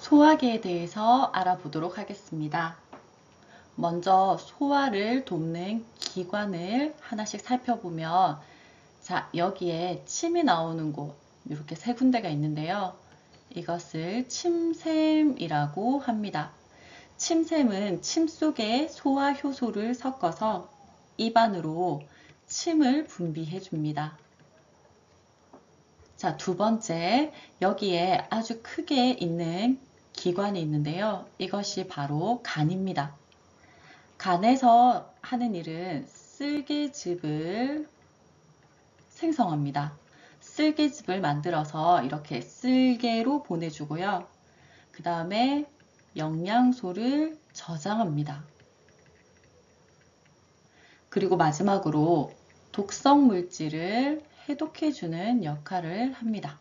소화기에 대해서 알아보도록 하겠습니다. 먼저 소화를 돕는 기관을 하나씩 살펴보면 여기에 침이 나오는 곳 이렇게 세 군데가 있는데요. 이것을 침샘이라고 합니다. 침샘은 침 속에 소화 효소를 섞어서 입안으로 침을 분비해 줍니다. 두 번째, 여기에 아주 크게 있는 기관이 있는데요. 이것이 바로 간입니다. 간에서 하는 일은 쓸개즙을 생성합니다. 쓸개즙을 만들어서 이렇게 쓸개로 보내주고요. 그 다음에 영양소를 저장합니다. 그리고 마지막으로 독성 물질을 해독해주는 역할을 합니다.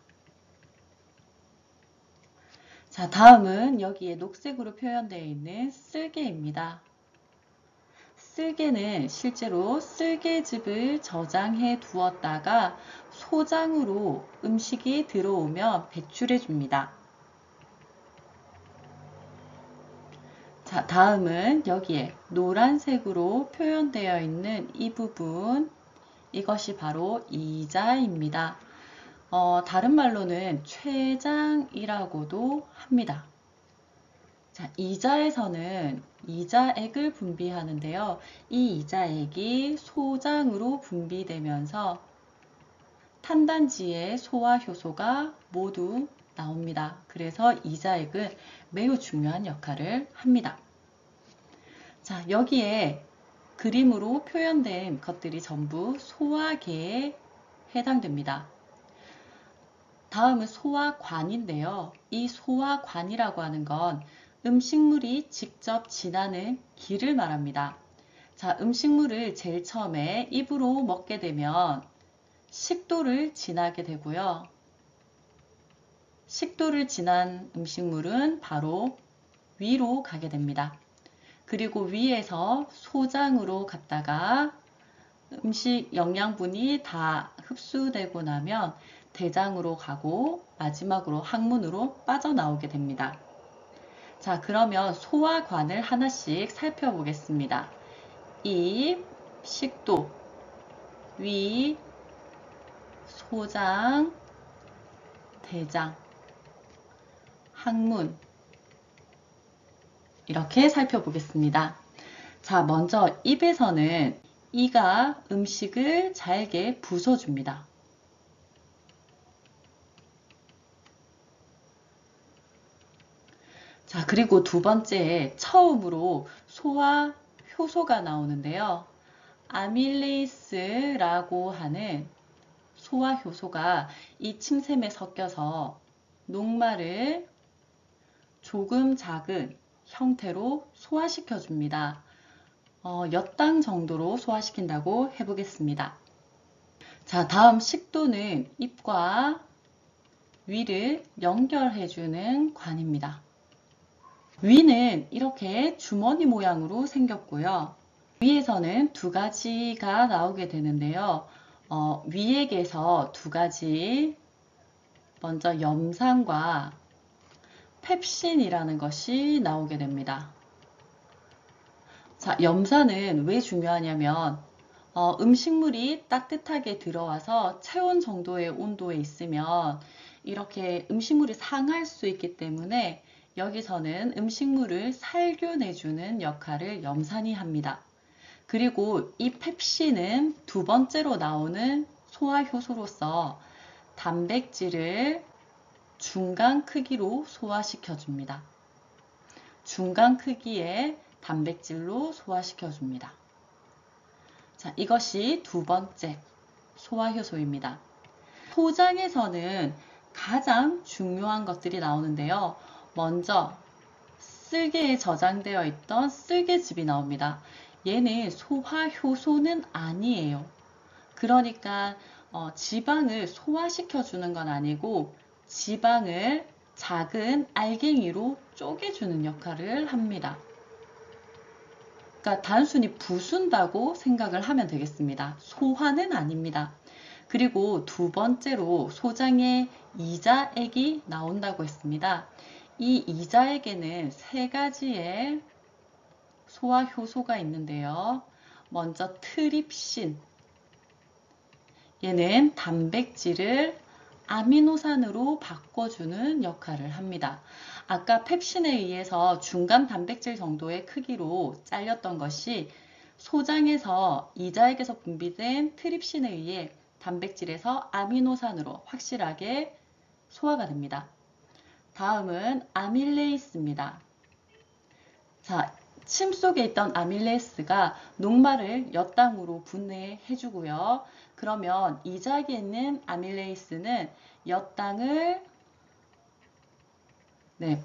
다음은 여기에 녹색으로 표현되어 있는 쓸개입니다. 쓸개는 실제로 쓸개즙을 저장해 두었다가 소장으로 음식이 들어오면 배출해 줍니다. 다음은 여기에 노란색으로 표현되어 있는 이 부분, 이것이 바로 이자입니다. 다른 말로는 췌장이라고도 합니다. 이자에서는 이자액을 분비하는데요. 이 이자액이 소장으로 분비되면서 탄단지의 소화효소가 모두 나옵니다. 그래서 이자액은 매우 중요한 역할을 합니다. 여기에 그림으로 표현된 것들이 전부 소화계에 해당됩니다. 다음은 소화관인데요. 이 소화관이라고 하는 건 음식물이 직접 지나는 길을 말합니다. 음식물을 제일 처음에 입으로 먹게 되면 식도를 지나게 되고요. 식도를 지난 음식물은 바로 위로 가게 됩니다. 그리고 위에서 소장으로 갔다가 음식 영양분이 다 흡수되고 나면 대장으로 가고 마지막으로 항문으로 빠져나오게 됩니다. 그러면 소화관을 하나씩 살펴보겠습니다. 입, 식도, 위, 소장, 대장, 항문 이렇게 살펴보겠습니다. 먼저 입에서는 이가 음식을 잘게 부숴줍니다. 그리고 두 번째, 처음으로 소화 효소가 나오는데요. 아밀레이스라고 하는 소화 효소가 이 침샘에 섞여서 녹말을 조금 작은 형태로 소화시켜 줍니다. 몇 당 정도로 소화시킨다고 해보겠습니다. 다음 식도는 입과 위를 연결해주는 관입니다. 위는 이렇게 주머니 모양으로 생겼고요. 위에서는 두 가지가 나오게 되는데요. 위액에서 두 가지, 먼저 염산과 펩신이라는 것이 나오게 됩니다. 염산은 왜 중요하냐면 음식물이 따뜻하게 들어와서 체온 정도의 온도에 있으면 이렇게 음식물이 상할 수 있기 때문에 여기서는 음식물을 살균해주는 역할을 염산이 합니다. 그리고 이 펩신은 두 번째로 나오는 소화효소로서 단백질을 중간 크기로 소화시켜줍니다. 중간 크기의 단백질로 소화시켜줍니다. 이것이 두 번째 소화효소입니다. 소장에서는 가장 중요한 것들이 나오는데요. 먼저 쓸개에 저장되어 있던 쓸개즙이 나옵니다. 얘는 소화효소는 아니에요. 그러니까 지방을 소화시켜주는 건 아니고 지방을 작은 알갱이로 쪼개주는 역할을 합니다. 그러니까 단순히 부순다고 생각을 하면 되겠습니다. 소화는 아닙니다. 그리고 두 번째로 소장에 이자액이 나온다고 했습니다. 이 이자에게는 세 가지의 소화 효소가 있는데요. 먼저 트립신. 얘는 단백질을 아미노산으로 바꿔주는 역할을 합니다. 아까 펩신에 의해서 중간 단백질 정도의 크기로 잘렸던 것이 소장에서 이자액에서 분비된 트립신에 의해 단백질에서 아미노산으로 확실하게 소화가 됩니다. 다음은 아밀레이스입니다. 자, 침 속에 있던 아밀레이스가 녹말을 엿당으로 분해해주고요. 그러면 이자기에 있는 아밀레이스는 엿당을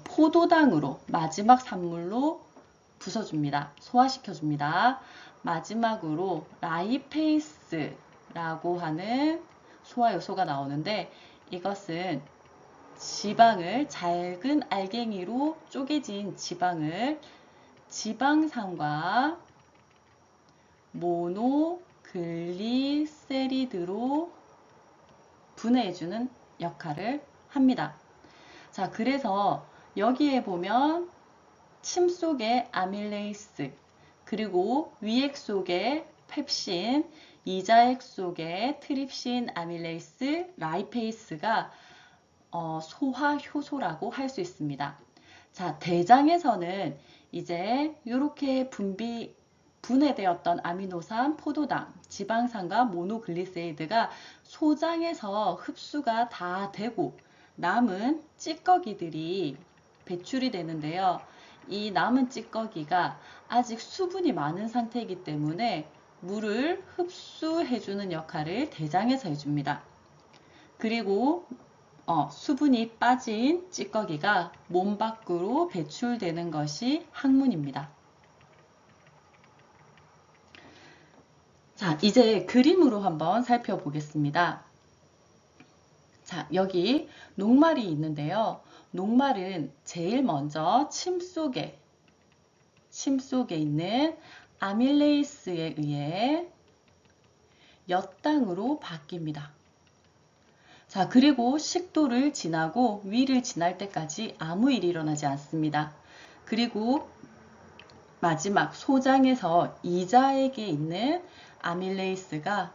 포도당으로 마지막 산물로 부숴줍니다. 소화시켜줍니다. 마지막으로 라이페이스라고 하는 소화 요소가 나오는데 이것은 지방을 작은 알갱이로 쪼개진 지방을 지방산과 모노글리세리드로 분해해주는 역할을 합니다. 자, 그래서 여기에 보면 침 속의 아밀레이스, 그리고 위액 속의 펩신, 이자액 속의 트립신, 아밀레이스, 라이페이스가 소화 효소라고 할 수 있습니다. 자, 대장에서는 이제 이렇게 분해되었던 아미노산, 포도당, 지방산과 모노글리세이드가 소장에서 흡수가 다 되고 남은 찌꺼기들이 배출이 되는데요. 이 남은 찌꺼기가 아직 수분이 많은 상태이기 때문에 물을 흡수해주는 역할을 대장에서 해줍니다. 그리고 수분이 빠진 찌꺼기가 몸 밖으로 배출되는 것이 항문입니다. 자, 이제 그림으로 한번 살펴보겠습니다. 자, 여기 녹말이 있는데요. 녹말은 제일 먼저 침 속에 있는 아밀레이스에 의해 엿당으로 바뀝니다. 자, 그리고 식도를 지나고 위를 지날 때까지 아무 일이 일어나지 않습니다. 그리고 마지막 소장에서 이자액에 있는 아밀레이스가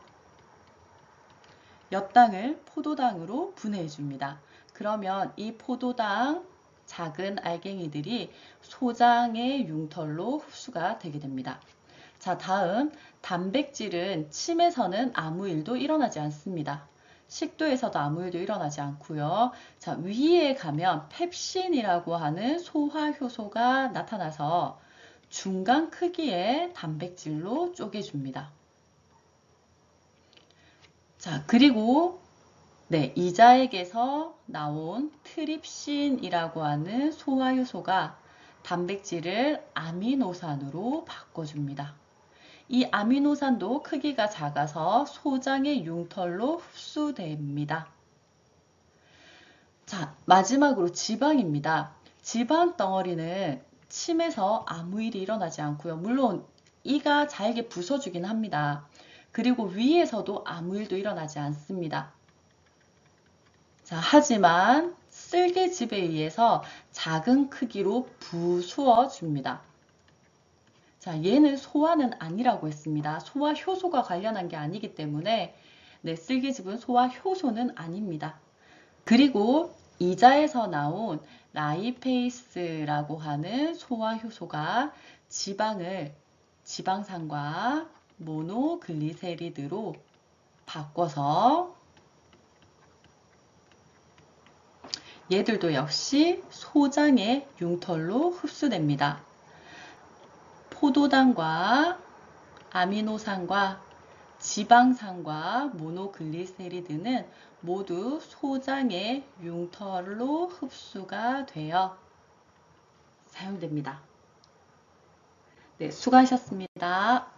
엿당을 포도당으로 분해해 줍니다. 그러면 이 포도당 작은 알갱이들이 소장의 융털로 흡수가 되게 됩니다. 자, 다음 단백질은 침에서는 아무 일도 일어나지 않습니다. 식도에서도 아무 일도 일어나지 않고요. 자, 위에 가면 펩신이라고 하는 소화 효소가 나타나서 중간 크기의 단백질로 쪼개줍니다. 자, 그리고 이자액에서 나온 트립신이라고 하는 소화 효소가 단백질을 아미노산으로 바꿔줍니다. 이 아미노산도 크기가 작아서 소장의 융털로 흡수됩니다. 자, 마지막으로 지방입니다. 지방 덩어리는 침에서 아무 일이 일어나지 않고요. 물론 이가 잘게 부숴주긴 합니다. 그리고 위에서도 아무 일도 일어나지 않습니다. 자, 하지만 쓸개즙에 의해서 작은 크기로 부수어 줍니다. 자, 얘는 소화는 아니라고 했습니다. 소화 효소가 관련한 게 아니기 때문에 쓸개즙은 소화 효소는 아닙니다. 그리고 이자에서 나온 라이페이스라고 하는 소화 효소가 지방을 지방산과 모노글리세리드로 바꿔서 얘들도 역시 소장의 융털로 흡수됩니다. 포도당과 아미노산과 지방산과 모노글리세리드는 모두 소장의 융털로 흡수가 되어 사용됩니다. 네, 수고하셨습니다.